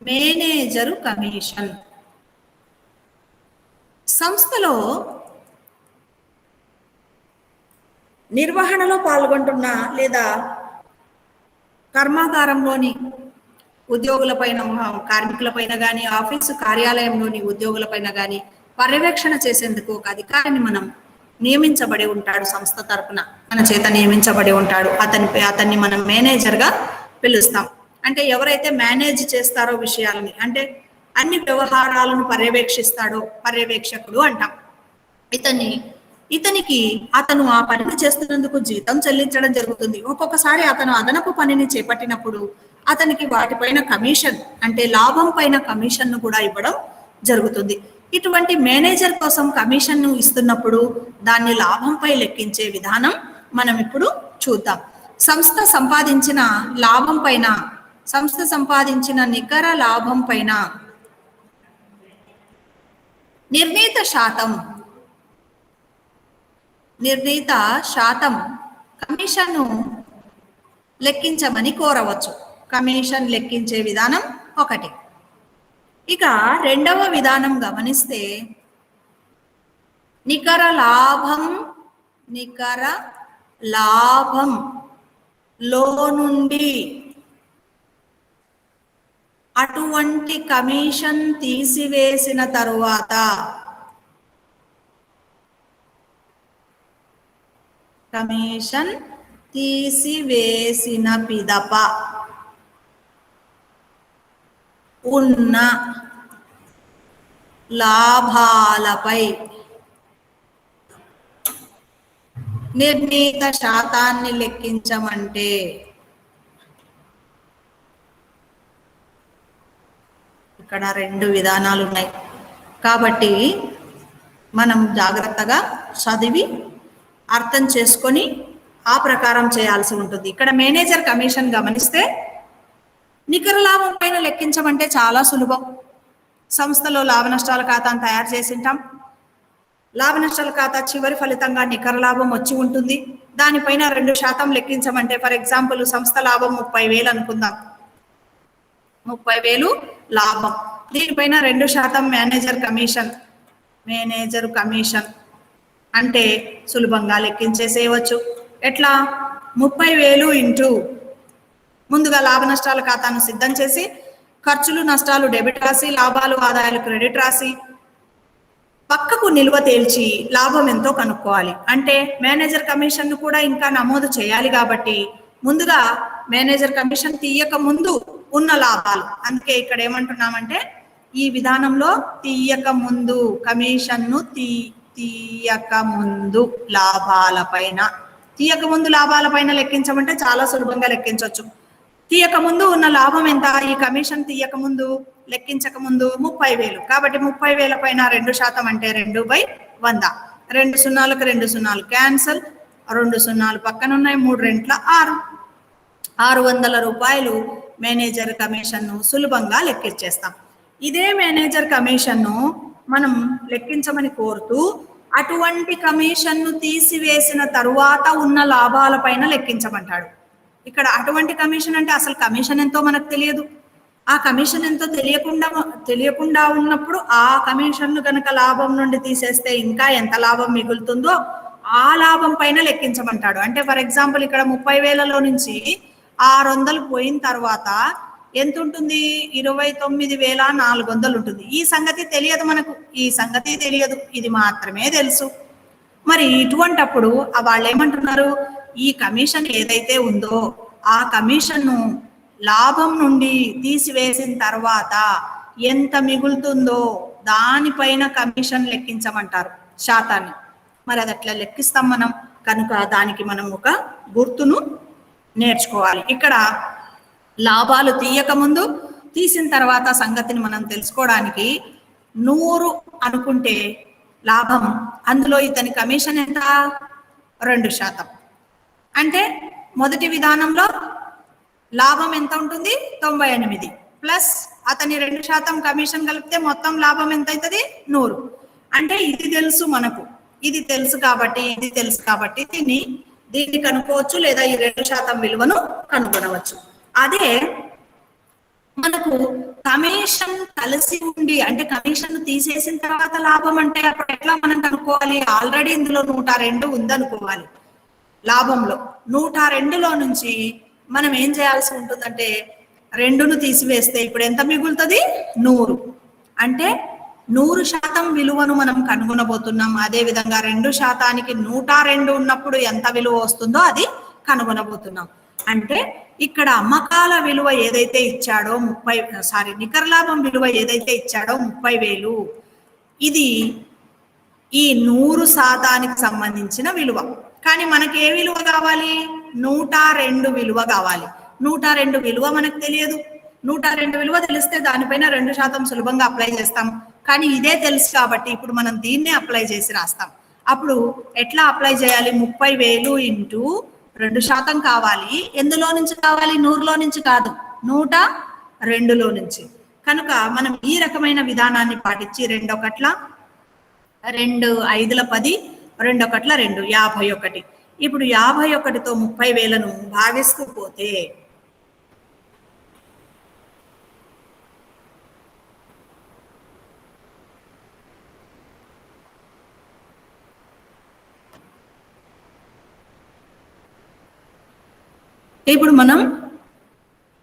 Manager commission. సంస్థలో నిర్వహణలో పాల్గొంటున్న లేదా కర్మాగారంలోని ఉద్యోగులపైన, కార్మికులపైన కానీ, ఆఫీసు కార్యాలయంలోని ఉద్యోగులపైన కానీ పర్యవేక్షణ చేసేందుకు ఒక అధికారిని మనం నియమించబడి ఉంటాడు. సంస్థ తరపున మన చేత నియమించబడి ఉంటాడు. అతన్ని మనం మేనేజర్గా పిలుస్తాం. అంటే ఎవరైతే మేనేజ్ చేస్తారో విషయాలని, అంటే అన్ని వ్యవహారాలను పర్యవేక్షిస్తాడో పర్యవేక్షకుడు అంటాం. ఇతనికి అతను ఆ పనిని చేస్తున్నందుకు జీతం చెల్లించడం జరుగుతుంది. ఒక్కొక్కసారి అతను అదనపు పనిని చేపట్టినప్పుడు అతనికి వాటిపైన కమిషన్, అంటే లాభం పైన కమిషన్ను కూడా ఇవ్వడం జరుగుతుంది. ఇటువంటి మేనేజర్ కోసం కమిషన్ను ఇస్తున్నప్పుడు దాన్ని లాభంపై లెక్కించే విధానం మనం ఇప్పుడు చూద్దాం. సంస్థ సంపాదించిన నికర లాభం పైన నిర్ణీత శాతం కమిషన్ను లెక్కించమని కోరవచ్చు. కమిషన్ లెక్కించే విధానం ఒకటి. ఇక రెండవ విధానం గమనిస్తే నికర లాభంలో నుండి అటువంటి కమిషన్ తీసివేసిన తరువాత కమిషన్ తీసివేసిన పిదప ఉన్న లాభాలపై నిర్ణీత శాతాన్ని లెక్కించమంటే ఇక్కడ రెండు విధానాలు ఉన్నాయి. కాబట్టి మనం జాగ్రత్తగా చదివి అర్థం చేసుకొని ఆ ప్రకారం చేయాల్సి ఉంటుంది. ఇక్కడ మేనేజర్ కమిషన్ గమనిస్తే నికర లాభం పైన లెక్కించమంటే చాలా సులభం. సంస్థలో లాభ నష్టాల ఖాతాను తయారు చేసి ఉంటాం. లాభ నష్టాల ఖాతా చివరి ఫలితంగా నికర లాభం వచ్చి ఉంటుంది. దానిపైన 2% లెక్కించమంటే, ఫర్ ఎగ్జాంపుల్ సంస్థ లాభం 30,000 అనుకుందాం. 30,000 లాభం. దీనిపైన 2% మేనేజర్ కమిషన్ అంటే సులభంగా లెక్కించేసేయవచ్చు. ఎట్లా? 30,000 ఇంటూ ముందుగా లాభ నష్టాల ఖాతాను సిద్ధం చేసి ఖర్చులు నష్టాలు డెబిట్ రాసి, లాభాలు ఆదాయాలు క్రెడిట్ రాసి, పక్కకు నిల్వ తేల్చి లాభం ఎంతో కనుక్కోవాలి. అంటే మేనేజర్ కమిషన్ను కూడా ఇంకా నమోదు చేయాలి. కాబట్టి ముందుగా మేనేజర్ కమిషన్ తీయక ముందు ఉన్న లాభాలు, అందుకే ఇక్కడ ఏమంటున్నామంటే ఈ విధానంలో తీయక ముందు కమిషన్ను తీయక ముందు లాభాలపైన లెక్కించమంటే చాలా సులభంగా లెక్కించవచ్చు. తీయక ముందు ఉన్న లాభం ఎంత? ఈ కమిషన్ తీయక ముందు లెక్కించక ముందు 30,000. కాబట్టి 30,000 పైన 2% అంటే 2/100. 2 సున్నాలకు 2 సున్నాలు క్యాన్సల్, 2 సున్నాలు పక్కన ఉన్నాయి, 3 రెంట్ల 6. 600 రూపాయలు మేనేజర్ కమిషన్ను సులభంగా లెక్కించేస్తాం. ఇదే మేనేజర్ కమిషన్ను మనం లెక్కించమని కోరుతూ అటువంటి కమిషన్ను తీసివేసిన తరువాత ఉన్న లాభాల పైన లెక్కించమంటాడు. ఇక్కడ అటువంటి కమిషన్ అంటే అసలు కమిషన్ ఎంతో మనకు తెలియదు. ఆ కమిషన్ ఎంతో తెలియకుండా ఉన్నప్పుడు ఆ కమిషన్ను కనుక లాభం నుండి తీసేస్తే ఇంకా ఎంత లాభం మిగులుతుందో ఆ లాభం పైన లెక్కించమంటాడు. అంటే ఫర్ ఎగ్జాంపుల్ ఇక్కడ 30,000లో నుంచి 600 పోయిన తర్వాత ఎంత ఉంటుంది? 29,400 ఉంటుంది. ఈ సంగతి తెలియదు మనకు. ఇది మాత్రమే తెలుసు. మరి ఇటువంటప్పుడు వాళ్ళు ఏమంటున్నారు? ఈ కమిషన్ ఏదైతే ఉందో ఆ కమిషన్ను లాభం నుండి తీసివేసిన తర్వాత ఎంత మిగులుతుందో దానిపైన కమిషన్ లెక్కించమంటారు, శాతాన్ని. మరి అది అట్లా లెక్కిస్తాం మనం కనుక దానికి మనం ఒక గుర్తును నేర్చుకోవాలి. ఇక్కడ లాభాలు తీయక ముందు తీసిన తర్వాత సంగతిని మనం తెలుసుకోవడానికి 100 అనుకుంటే లాభం, అందులో ఇతని కమిషన్ ఎంత? 2%. అంటే మొదటి విధానంలో లాభం ఎంత ఉంటుంది? 98 ప్లస్ అతని 2% కమిషన్ కలిపితే మొత్తం లాభం ఎంత అవుతుంది? 100. అంటే ఇది తెలుసు మనకు, ఇది తెలుసు కాబట్టి దీన్ని కనుక్కోవచ్చు, లేదా ఈ 2% విలువను కనుగొనవచ్చు. అదే మనకు కమిషన్ కలిసి ఉండి అంటే కమిషన్ తీసేసిన తర్వాత లాభం అంటే అప్పుడు ఎట్లా మనం కనుక్కోవాలి? ఆల్రెడీ ఇందులో 102 ఉందనుకోవాలి. లాభంలో 102లో నుంచి మనం ఏం చేయాల్సి ఉంటుందంటే 2ను తీసివేస్తే ఇప్పుడు ఎంత మిగులుతుంది? 100. అంటే 100% విలువను మనం కనుగొనబోతున్నాం. అదే విధంగా 2%కి 102 ఉన్నప్పుడు ఎంత విలువ వస్తుందో అది కనుగొనబోతున్నాం. అంటే ఇక్కడ అమ్మకాల విలువ ఏదైతే ఇచ్చాడో నికర లాభం విలువ ఏదైతే ఇచ్చాడో 30,000, ఇది ఈ 100%కి సంబంధించిన విలువ. కానీ మనకి ఏ విలువ కావాలి? 102 విలువ కావాలి. 102 విలువ మనకు తెలియదు. 102 విలువ తెలిస్తే దానిపైన 2% సులభంగా అప్లై చేస్తాం. కానీ ఇదే తెలుసు కాబట్టి ఇప్పుడు మనం దీన్నే అప్లై చేసి రాస్తాం. అప్పుడు ఎట్లా అప్లై చేయాలి? 30,000 ఇంటూ 2% కావాలి. ఎందులో నుంచి కావాలి? 100లో నుంచి కాదు, 102లో నుంచి. కనుక మనం ఈ రకమైన విధానాన్ని పాటించి 2 1 2 5 10 2 1 2 51. ఇప్పుడు 51తో 30,000ను భాగిస్తూ పోతే ఇప్పుడు మనం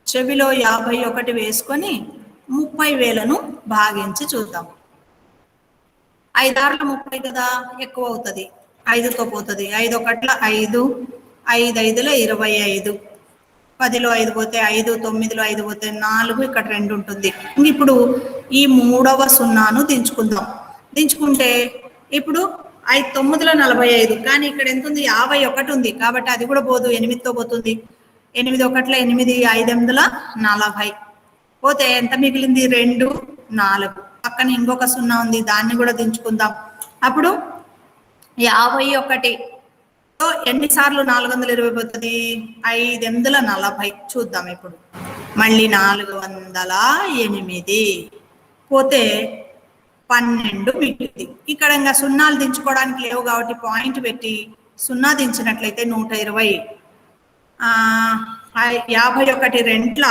చెవిలో 51 వేసుకొని 30,000ను భాగించి చూద్దాం. 5 6ల 30 కదా, ఎక్కువ అవుతుంది. 5తో పోతుంది. 5 1 5, 5 5ల 25, 10లో 5 పోతే 5, 9లో 5 పోతే 4, ఇక్కడ 2 ఉంటుంది. ఇప్పుడు ఈ 3వ సున్నాను దించుకుందాం. దించుకుంటే ఇప్పుడు 5 9ల 45, కానీ ఇక్కడ ఎంత ఉంది? 51 ఉంది. కాబట్టి అది కూడా పోదు, 8తో పోతుంది. 8 1 8, 5 8ల 40 పోతే ఎంత మిగిలింది? 2 4. పక్కన ఇంకొక సున్నా ఉంది, దాన్ని కూడా దించుకుందాం. అప్పుడు 51తో ఎన్నిసార్లు 420 పోతుంది? 5 8ల 40. చూద్దాం ఇప్పుడు. మళ్ళీ 408 పోతే 12 మిగిలింది. ఇక్కడ ఇంకా సున్నాలు దించుకోవడానికి లేవు కాబట్టి పాయింట్ పెట్టి సున్నా దించినట్లయితే 120. 51 రెంట్ల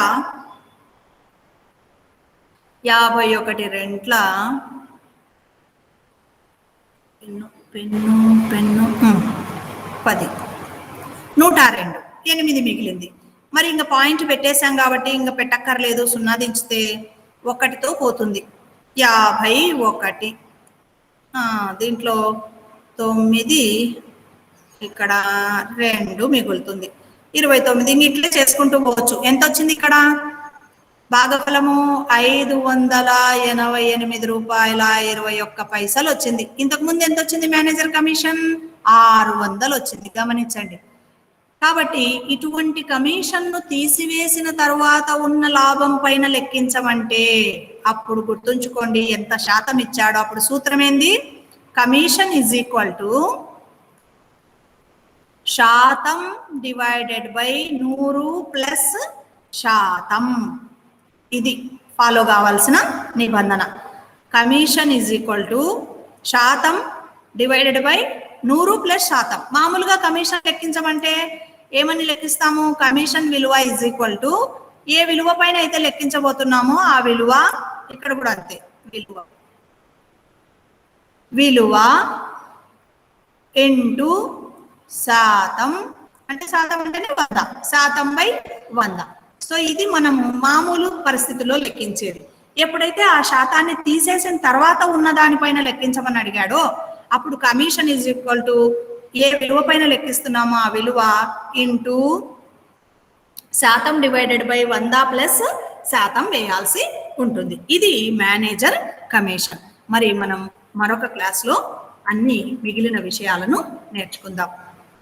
51 రెంట్ల పెన్ను 10, 102, 8 మిగిలింది. మరి ఇంకా పాయింట్ పెట్టేశాం కాబట్టి ఇంకా పెట్టక్కర్లేదు. సున్నా దించితే 1తో పోతుంది. 51, దీంట్లో 9, ఇక్కడ 2 మిగులుతుంది. 29. ఇట్లే చేసుకుంటూ పోవచ్చు. ఎంత వచ్చింది ఇక్కడ? భాగఫలము 588 రూపాయల 21 పైసలు వచ్చింది. ఇంతకు ముందు ఎంత వచ్చింది? మేనేజర్ కమిషన్ 600 వచ్చింది. గమనించండి. కాబట్టి ఇటువంటి కమిషన్ను తీసివేసిన తర్వాత ఉన్న లాభం పైన లెక్కించమంటే అప్పుడు గుర్తుంచుకోండి ఎంత శాతం ఇచ్చాడో. అప్పుడు సూత్రం ఏంది? కమిషన్ ఈజ్ ఈక్వల్ టు శాతం డివైడెడ్ బై 100 ప్లస్ శాతం. ఇది ఫాలో కావాల్సిన నిబంధన. కమిషన్ ఈజ్ ఈక్వల్ టు శాతం డివైడెడ్ బై 100 ప్లస్ శాతం. మామూలుగా కమిషన్ లెక్కించమంటే ఏమని లెక్కిస్తాము? కమిషన్ విలువ ఈజ్ ఈక్వల్ టు ఏ విలువ పైన అయితే లెక్కించబోతున్నామో ఆ విలువ, ఇక్కడ కూడా అంతే, విలువ ఇంటూ శాతం. అంటే శాతం అంటేనే 100, శాతం బై 100. సో ఇది మనం మామూలు పరిస్థితుల్లో లెక్కించేది. ఎప్పుడైతే ఆ శాతాన్ని తీసేసిన తర్వాత ఉన్న దానిపైన లెక్కించమని అడిగాడో అప్పుడు కమిషన్ ఈజ్ ఈక్వల్ టు ఏ విలువ పైన లెక్కిస్తున్నామో ఆ విలువ ఇంటూ శాతం డివైడెడ్ బై 100 ప్లస్ శాతం వేయాల్సి ఉంటుంది. ఇది మేనేజర్ కమిషన్. మరి మనం మరొక క్లాస్లో అన్ని మిగిలిన విషయాలను నేర్చుకుందాం.